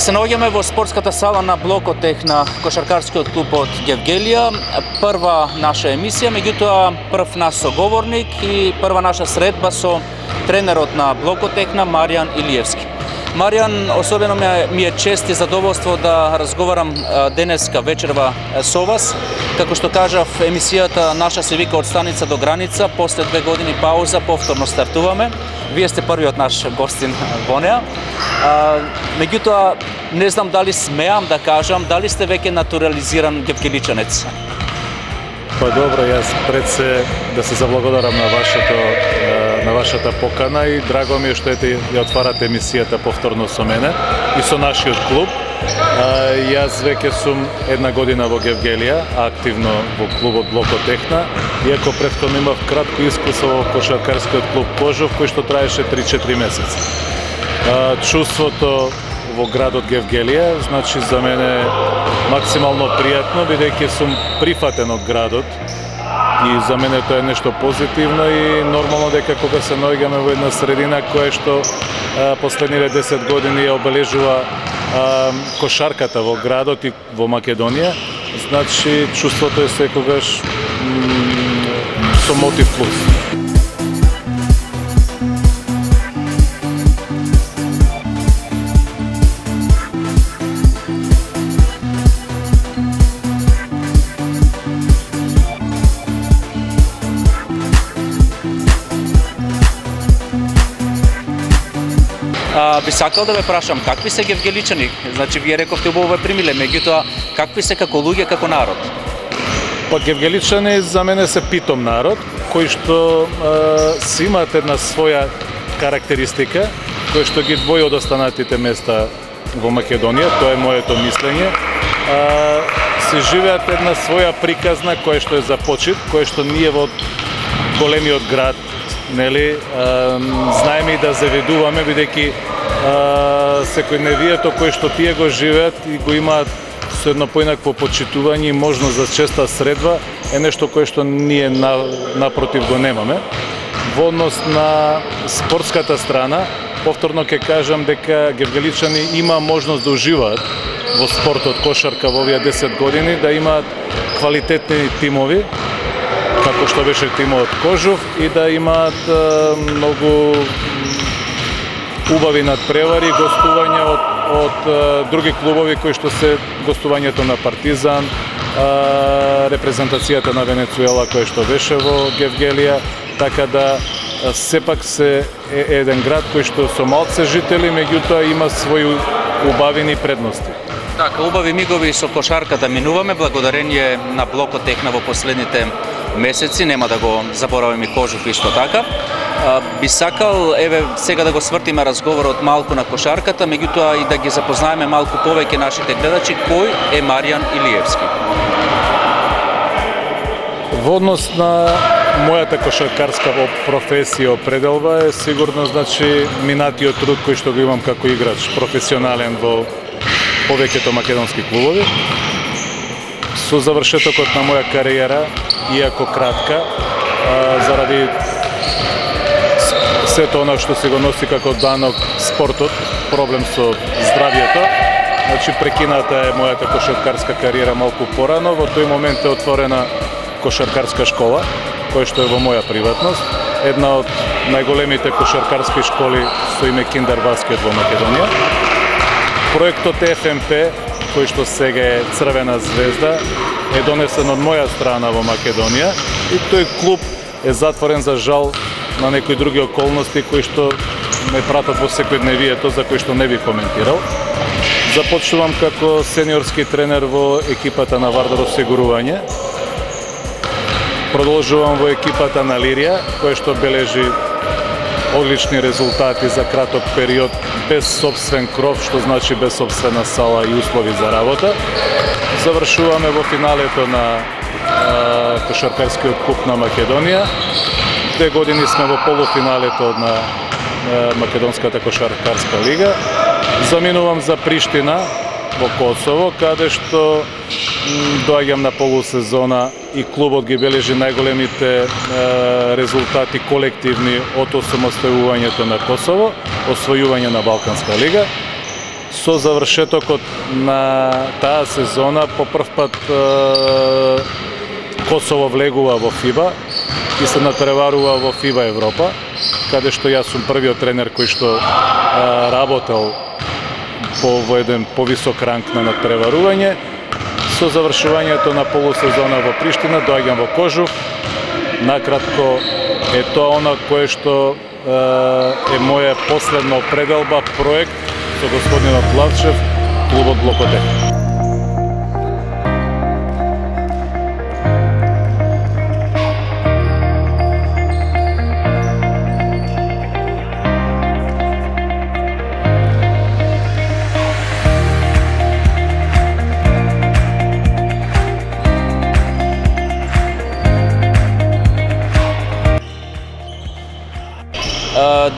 Се наоѓаме во спортската сала на Блокотех на кошаркарскиот клуб од Гевгелија. Прва наша емисија, меѓутоа прв наш соговорник и прва наша средба со тренерот на Блокотех на Маријан Илиевски. Маријан, особено ми е чест и задоволство да разговарам денеска вечерва со вас. Како што кажав, емисијата наша се вика од станица до граница, после 2 години пауза повторно стартуваме. Вие сте првиот наш гостин во неа. Меѓутоа, не знам дали смеам да кажам, дали сте веќе натурализиран гевгеличанец? Па добро, јас пред се да се заблагодарам на вашата покана и драго ми е што ја отварате емисијата повторно со мене и со нашиот клуб. Јас веќе сум 1 година во Гевгелија, активно во клубот Блокотехна, иако претходно имав кратко искуство во кошаркарскиот клуб Кожов, кој што траеше 3-4 месеци. Чувството во градот Гевгелија, значи за мене максимално пријатно, бидејќи сум прифатен од градот и за мене тоа е нешто позитивно и нормално дека кога се наоѓаме во една средина која што последниве 10 години ја обележува кошарката во градот и во Македонија, значи чувството е секогаш со мотив плюс. Би сакал да ве прашам, какви се гевгеличани? Значи, вие рековте убаво ве примиле, меѓутоа, какви се како луѓе, како народ? Па гевгеличани за мене се питом народ, кој што си имаат една своја карактеристика, кој што ги двои од останатите места во Македонија, тоа е моето мислење. Се живеат една своја приказна која што е за почит, која што ние во големиот град, нели, знаеме и да завидуваме, бидејќи секојдневието кој што тие го живеат и го имаат со едно поинакво почитување и можност за честа средба е нешто кое што ние напротив го немаме. Во однос на спортската страна, повторно ќе кажам дека гевгеличани има можност да уживаат во спортот кошарка во овие 10 години, да имаат квалитетни тимови, како што беше тимот Кожов, и да имаат многу убави надпревари, гостувања од други клубови кои што се гостувањето на Партизан, репрезентацијата на Венецуела која што беше во Гевгелија, така да сепак се е еден град кој што со малце жители, меѓутоа има своји убавини предности. Така, убави мигови со кошарката минуваме, благодарение на Блокотехна во последните месеци, нема да го забораваме и Кожов исто така. Би сакал, еве, сега да го свртиме разговорот малку на кошарката, меѓутоа и да ги запознаеме малку повеќе нашите гледачи, кој е Маријан Илиевски. Во однос на мојата кошаркарска професија определба е сигурно, значи, минатиот труд кој што го имам како играч професионален во повеќето македонски клубови. Со завршетокот на моја кариера, иако кратка, заради сето она што се го носи како данок спортот, проблем со здравјето, значи прекината е мојата кошаркарска кариера малку порано. Во тој момент е отворена кошаркарска школа, која што е во моја приватност, една од најголемите кошаркарски школи со име Киндер Баскет во Македонија. Проектот ФМП, кој што сега е Црвена звезда, е донесен од моја страна во Македонија и тој клуб е затворен за жал на некои други околности кои што ме пратат во секојдневието, за кои што не би коментирал. Започнувам како сениорски тренер во екипата на Вардар осигурување. Продолжувам во екипата на Лирија, која што бележи одлични резултати за краток период, без собствен кров, што значи без собствена сала и услови за работа. Завршуваме во финалето на Кошаркарскиот куп на Македонија. 2 години сме во полуфиналето на Македонската кошаркарска лига. Заминувам за Приштина во Косово, каде што доаѓам на полусезона и клубот ги бележи најголемите резултати колективни од осамостојувањето на Косово, освојување на Балканска лига. Со завршетокот на таа сезона по прв пат Косово влегува во ФИБА и се натпреварува во ФИБА Европа, каде што јас сум првиот тренер кој што работел во еден повисок ранг на натпреварување. Со завршувањето на полусезона во Приштина доаѓам во Кожух. Накратко е тоа она кое што е моја последна определба, проект со господинот Лавчев, клубот Блокотех.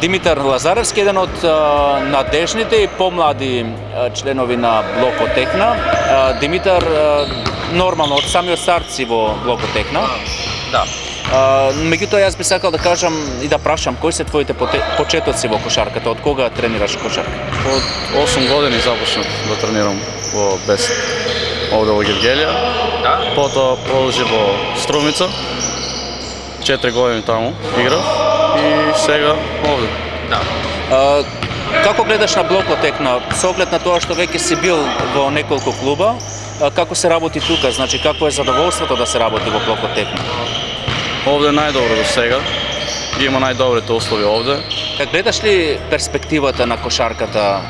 Димитар Лазаревски, еден од надежните и помлади членови на Блокотехна. Димитар, нормално, од самиот старт си во Блокотехна. Да. Меѓутоа, јас би сакал да кажам и да прашам, кои се твоите почетоци во кошарката? Од кога тренираш кошарка? Од 8 години започнав да тренирам во Бест, овде во Гевгелија. Да. Потоа продолжи во Струмица, 4 години таму играв и сега овде. Да. Како гледаш на Блокотехна, со оглед на тоа што веќе си бил во неколку клуба, како се работи тука? Значи, какво е задоволството да се работи во Блокотехна? Овде е најдобро до сега, има најдобрите услови овде. Как гледаш ли перспективата на кошарката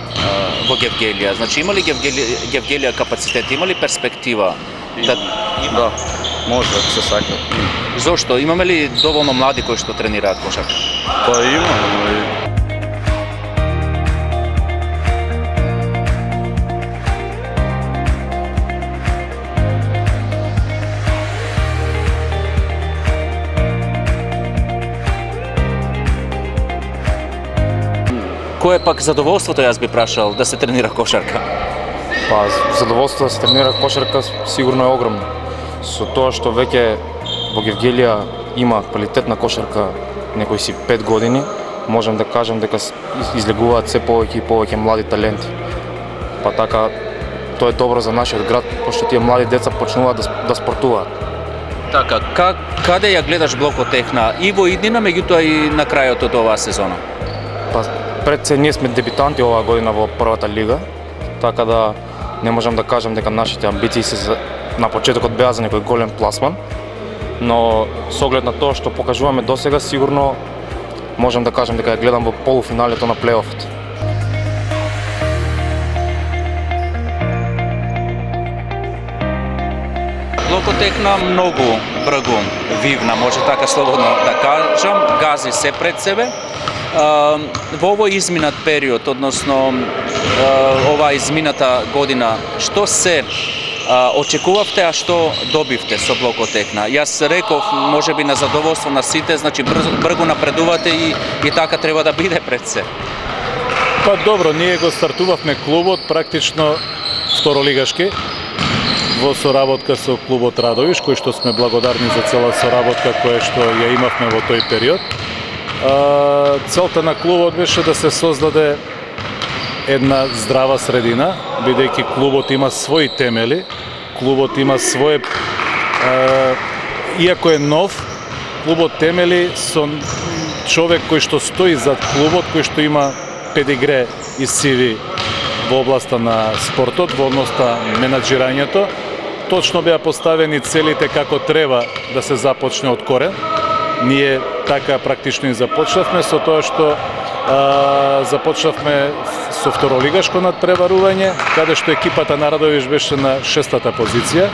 во Гевгелија? Значи, има ли Гевгелија капацитет, има ли перспектива? Да, може да се сака. Зошто? Имаме ли доволно млади кои што тренираат кошарка? Па има, но Кое е пак задоволството, јас би прашал, да се тренира кошарка? Па, задоволството да се тренира кошарка сигурно е огромно. Со тоа што веќе во Гевгелија има квалитетна кошарка некои си 5 години, можам да кажам дека излегуваат се повеќе и повеќе млади таленти. Па така, тоа е добро за нашиот град, пошто тие млади деца почнуваат да спортуваат. Така, каде ја гледаш Блокотехна и во иднина, меѓутоа и на крајот од оваа сезона? Па, пред се ние сме дебитанти оваа година во првата лига, така да не можам да кажам дека нашите амбиции се на почетокот беа за некој голем пласман, но со оглед на тоа што покажуваме досега, сигурно можам да кажам дека ја гледам во полуфиналето на плейофот. Блокотехна многу бргу вивна, може така слободно да кажам, гази се пред себе. Во овој изминат период, односно оваа измината година, што се очекувавте, а што добивте со Блокотехна? Јас реков, можеби на задоволство на сите, значи бргу напредувате и така треба да биде пред се. Па добро, ние го стартувавме клубот практично второлигашки во соработка со клубот Радовиш, кој што сме благодарни за цела соработка која што ја имавме во тој период. Целта на клубот беше да се создаде една здрава средина, бидејќи клубот има своји темели, клубот има свое, иако е нов, клубот темели со човек кој што стои зад клубот, кој што има педигре и CV во областа на спортот, во областа менаџирањето. Точно беа поставени целите како треба да се започне од корен. Ние така практично и започнавме со тоа што започнавме со второлигашко надпреварување, каде што екипата на Радовиш беше на 6-та позиција.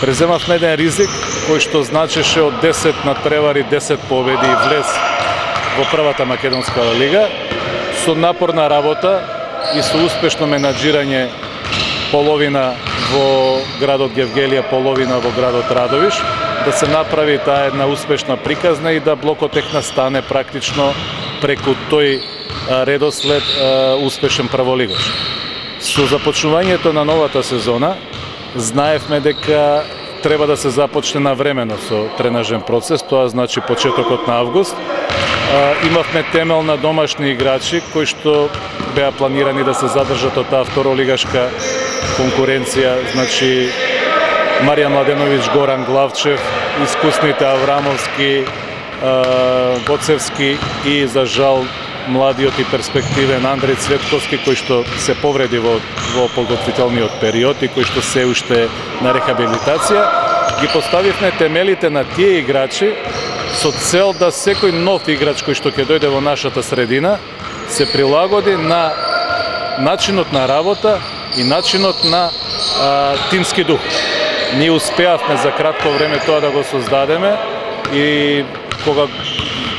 Преземавме еден ризик кој што значеше од 10 надпревари 10 победи и влез во првата македонска лига, со напорна работа и со успешно менаџирање, половина во градот Гевгелија, половина во градот Радовиш, да се направи таа една успешна приказна и да Блокот Техна стане практично преку тој редослед успешен прволигаш. Со започнувањето на новата сезона знаевме дека треба да се започне навремено со тренажен процес, тоа значи почетокот на август. Имавме темел на домашни играчи кои што беа планирани да се задржат од таа второлигашка конкуренција, значи Маријан Младеновиќ, Горан Главчев, искусните Аврамовски, Гоцевски и за жал младиот и перспективен Андреј Цветковски, кој што се повреди во подготвителниот период и кој што се уште на рехабилитација. Ги поставивме темелите на тие играчи со цел да секој нов играч кој што ќе дојде во нашата средина се прилагоди на начинот на работа и начинот на тимски дух. Ние успеавме за кратко време тоа да го создадеме и кога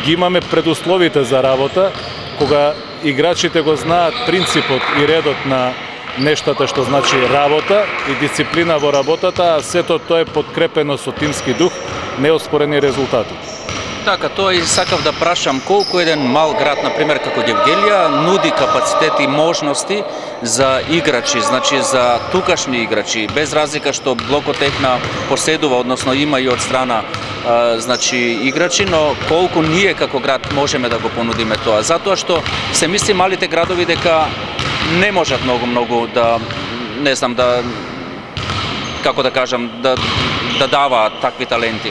ги имаме предусловите за работа, кога играчите го знаат принципот и редот на нештата што значи работа и дисциплина во работата, а сето тоа е подкрепено со тимски дух, неоспорени резултати. Така, тоа и сакав да прашам, колку еден мал град, например, како Гевгелија, нуди капацитети и можности за играчи, значи за тукашни играчи, без разлика што Блокот Техна поседува, односно има и од страна значи играчи, но колку ние како град можеме да го понудиме тоа, затоа што се мисли малите градови дека не можат многу да, не знам, да, како да кажам, да даваат такви таленти.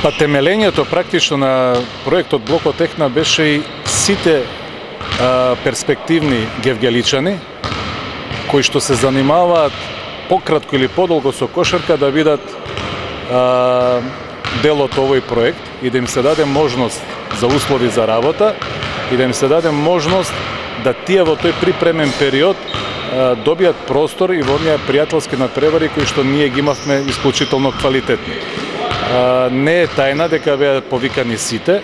Па темелењето практично на проектот Блокот Техна беше и сите перспективни гевгеличани кои што се занимаваат пократко или подолго со кошарка да бидат дел од овој проект и да им се даде можност за услови за работа и да им се даде можност да тие во тој припремен период добијат простор и во оние пријателски надпревари кои што ние ги имавме исклучително квалитетни. Не е тајна дека беа повикани сите,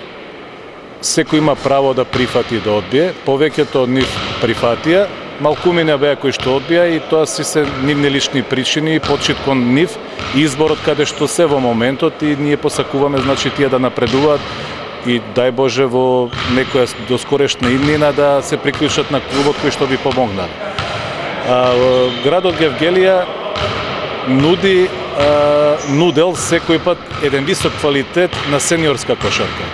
секој има право да прифати и да одбие, повеќето од нив прифатија, малкумина беа кои што одбија и тоа си се нивни лични причини и почит кон нив и изборот каде што се во моментот и ние посакуваме значи тие да напредуваат и дај Боже во некоја доскорешна иднина да се приклучат на клубот кој што би помогнал. Градот Гевгелија нудел секој пат еден висок квалитет на сениорска кошарка.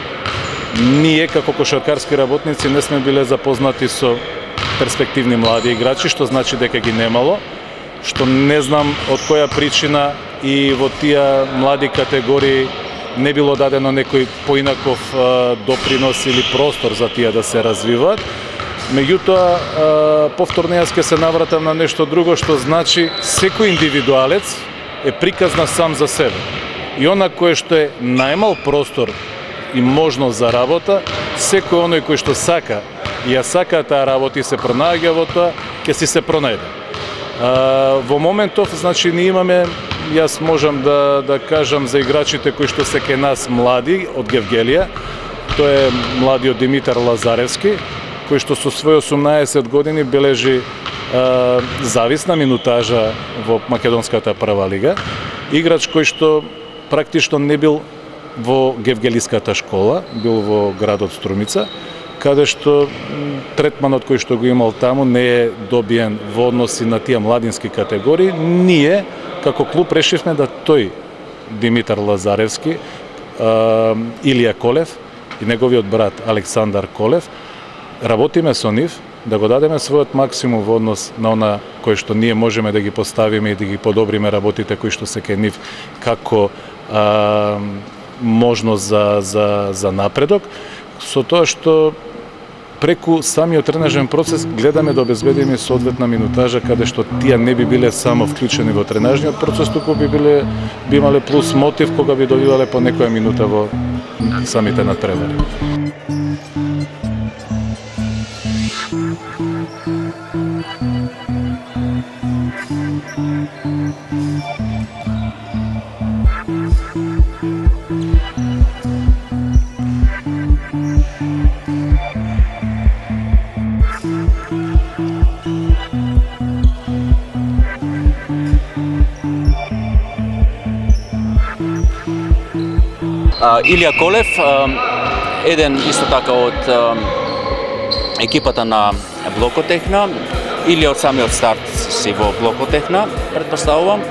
Ние како кошаркарски работници не сме биле запознати со перспективни млади играчи, што значи дека ги немало, што не знам од која причина и во тие млади категории не било дадено некој поинаков допринос или простор за тие да се развиваат. Меѓутоа, повторно јас ќе се навратам на нешто друго, што значи секој индивидуалец е приказна сам за себе. И она кој што е најмал простор и можност за работа, секој оној кој што сака и ја сака таа работа и се пронаѓа во тоа, ќе си се пронајде. Во моментов, значи, ние имаме, јас можам да кажам за играчите кои што се кај нас млади од Гевгелија, тоа е младиот Димитар Лазаревски, кој што со свој 18 години бележи зависна минутажа во македонската прва лига. Играч кој што практично не бил во гевгелиската школа, бил во градот Струмица, каде што третманот кој што го имал таму не е добиен во односи на тие младински категории. Ние, како клуб, решивме да тој Димитар Лазаревски, Илија Колев и неговиот брат Александар Колев, работиме со нив, да го дадеме својот максимум во однос на она кој што ние можеме да ги поставиме и да ги подобриме работите кои што се кај нив како можност за напредок, со тоа што преку самиот тренажен процес гледаме да обезбедиме соодветна минутажа каде што тие не би биле само вклучени во тренажниот процес, туку би имале плюс мотив кога би добивале по некоја минута во самите надпревари. Илија Колев, еден исто така од екипата на Блокотехна, или од самиот старт си во Блокотехна, претпоставувам.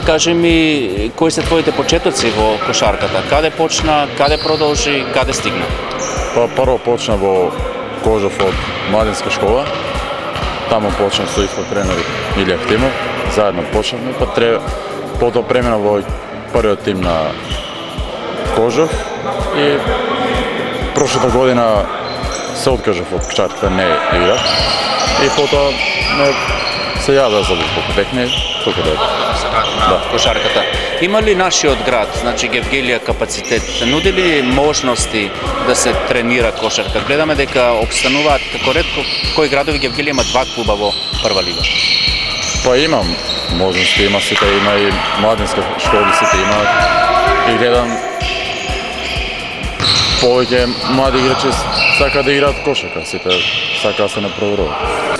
Кажи ми, кои се твоите почетоци во кошарката? Каде почна, каде продолжи, каде стигна? Па прво почна во Кожов од младинска школа. Таму почна со исто тренер Илија Хтимов, заедно почнавме, потоа премина во првиот тим на Кожов и прошлата година се откажав од кошарката, не играв. И потоа се јавив за Блокотехна и тука да. Кошарката. Има ли нашиот град, значи Гевгелија, капацитет, нуди ли можности да се тренира кошарка? Гледаме дека обстануваат како ретко кои градови. Гевгелија има 2 клуба во прва лига. Па имам можности, има и младинска школа, сите имаат. И гледам повеќе млади играчи сака да играат кошарка, сите сака да се напроваруваат.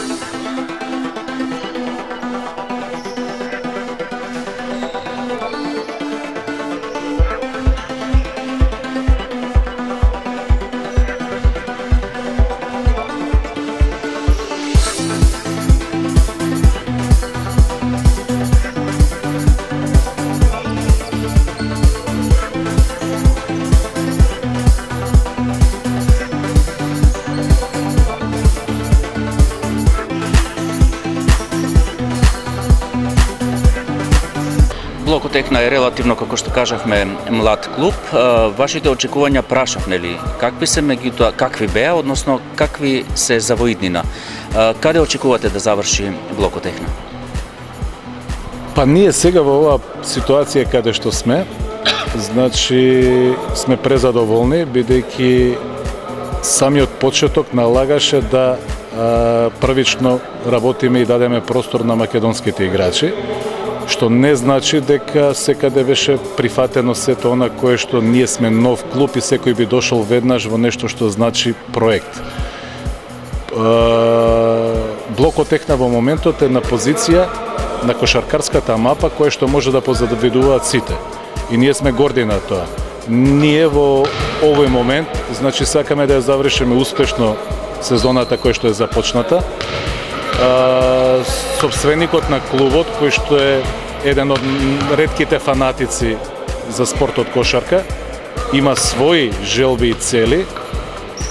Блокотехна е релативно, како што кажавме, млад клуб. Вашите очекувања прашав, нели? Какви се меѓутоа, какви беа, односно какви се за во иднина? Каде очекувате да заврши Блокотехна? Па ние сега во оваа ситуација каде што сме, значи сме презадоволни, бидејќи самиот почеток налагаше да првично работиме и дадеме простор на македонските играчи, што не значи дека секаде беше прифатено сето она кое што ние сме нов клуб и секој би дошол веднаш во нешто што значи проект. Блокотехна во моментот е на позиција на кошаркарската мапа која што може да позадоволуваат сите. И ние сме горди на тоа. Ние во овој момент, значи сакаме да ја завршиме успешно сезоната која што е започната. Собственикот на клубот, кој што е еден од ретките фанатици за спортот кошарка, има своји желби и цели,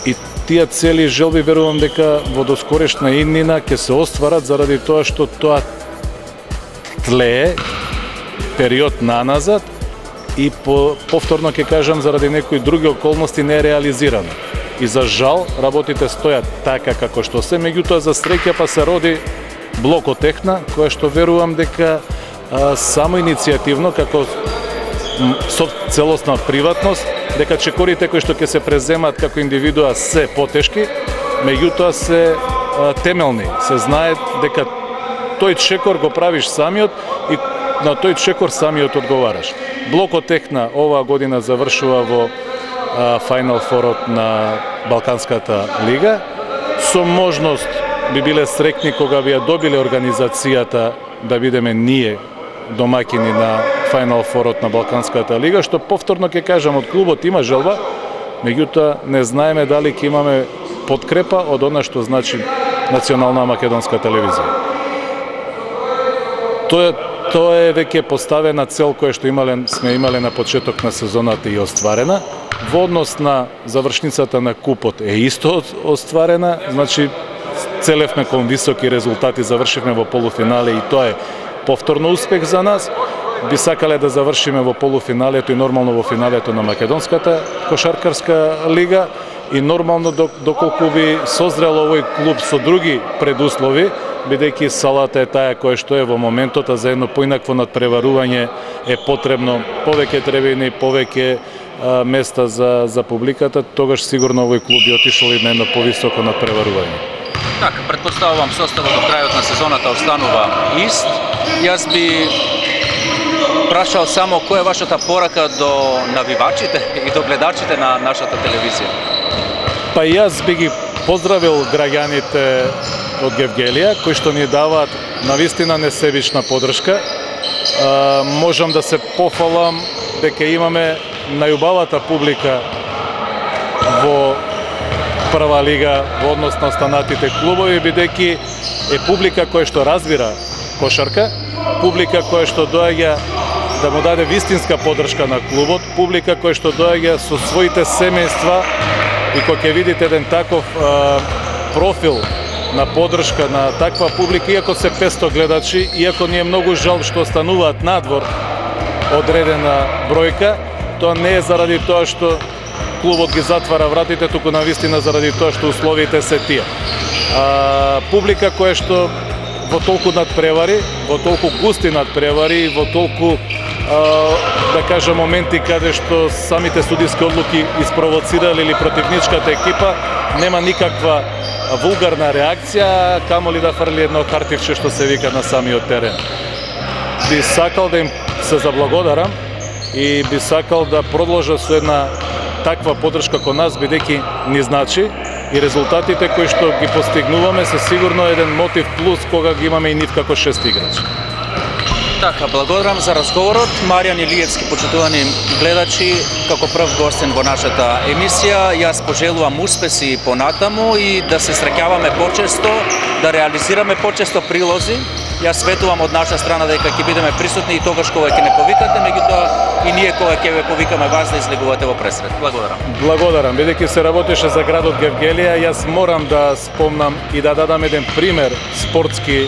и тие цели и желби верувам дека во доскорешна иднина ќе се остварат заради тоа што тоа тлее период наназад и повторно ќе кажам заради некои други околности не е реализирано. И за жал работите стојат така како што се, меѓутоа за среќа па се роди Блокотехна, која што верувам дека само иницијативно, како со целосна приватност, дека чекорите кои што ќе се преземат како индивидуа се потешки, меѓутоа се темелни. Се знае дека тој чекор го правиш самиот и на тој чекор самиот одговараш. Блокотехна оваа година завршува во Final Four на Балканската лига. Со можност би биле среќни кога би ја добиле организацијата да бидеме ние домаќини на Final Four на Балканската лига, што повторно ќе кажам од клубот има желба, меѓутоа не знаеме дали ќе имаме подкрепа од она што значи национална македонска телевизија. Тоа е веќе поставена цел која што сме имале на почеток на сезоната и остварена. Во однос на завршницата на купот е исто остварена, значи целевме кон високи резултати, завршивме во полуфинале и тоа е повторно успех за нас. Би сакале да завршиме во полуфиналето и нормално во финалето на Македонската кошаркарска лига и нормално доколку би созрел овој клуб со други предуслови, бидејќи салата е таа која што е во моментот, а за едно поинакво надпреварување е потребно повеќе трибини, повеќе места за публиката, тогаш сигурно овој клуб би отишол и на едно повисоко надпреварување. Така, предпоставувам составот до крајот на сезоната останува ист. Јас би прашал само која е вашата порака до навивачите и до гледачите на нашата телевизија? Па јас би ги поздравил граѓаните од Гевгелија, кои што ни даваат навистина несебична подршка. Можам да се пофалам дека имаме најубавата публика во прва лига во однос на останатите клубови, бидејќи е публика која што разбира кошарка, публика која што доаѓа да му даде вистинска подршка на клубот, публика која што доаѓа со своите семејства и кога ќе видите еден таков профил на подршка на таква публика, иако се 500 гледачи, иако ни е многу жал што остануваат надвор одредена бројка, тоа не е заради тоа што клубот ги затвара вратите, туку навистина заради тоа што условите се тие. Публика која што во толку надпревари, во толку густи надпревари, во толку да кажам моменти каде што самите судиски одлуки испровоцирали или противничката екипа, нема никаква вулгарна реакција, камоли да фрли едно картивче што се вика на самиот терен. Би сакал да им се заблагодарам и би сакал да продолжат со една таква подршка кон нас, бидејќи ни значи и резултатите кои што ги постигнуваме се сигурно еден мотив плюс кога ги имаме и нив како шест играчи. Така, благодарам за разговорот. Маријан Илиевски, почитувани гледачи, како прв гостин во нашата емисија, јас пожелувам успеси понатаму и да се среќаваме почесто, да реализираме почесто прилози. Јас светувам од наша страна дека ќе бидеме присутни и тогаш кога ќе не повикате, меѓутоа и ние кога ќе ве повикаме вас да излегувате во пресрет. Благодарам. Благодарам, бидејќи се работеше за градот Гевгелија, јас морам да спомнам и да дадам еден пример спортски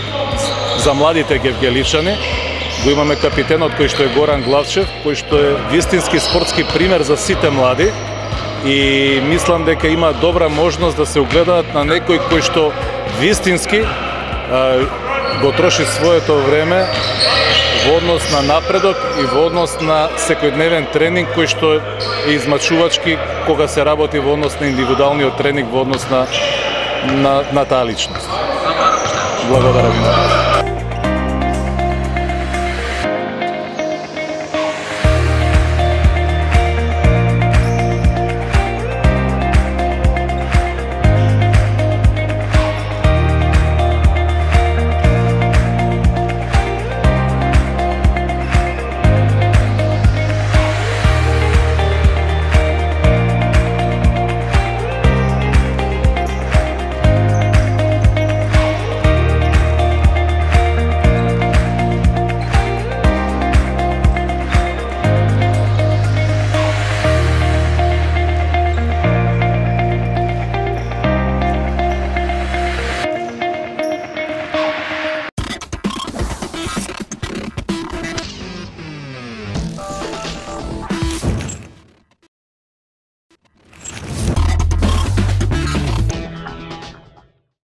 за младите гевгеличани. Го имаме капитенот кој што е Горан Главчев, кој што е вистински спортски пример за сите млади и мислам дека има добра можност да се огледаат на некој кој што вистински го троши своето време во однос на напредок и во однос на секојдневен тренинг кој што е измачувачки кога се работи во однос на индивидуалниот тренинг во однос на таа личност. Благодарам ви.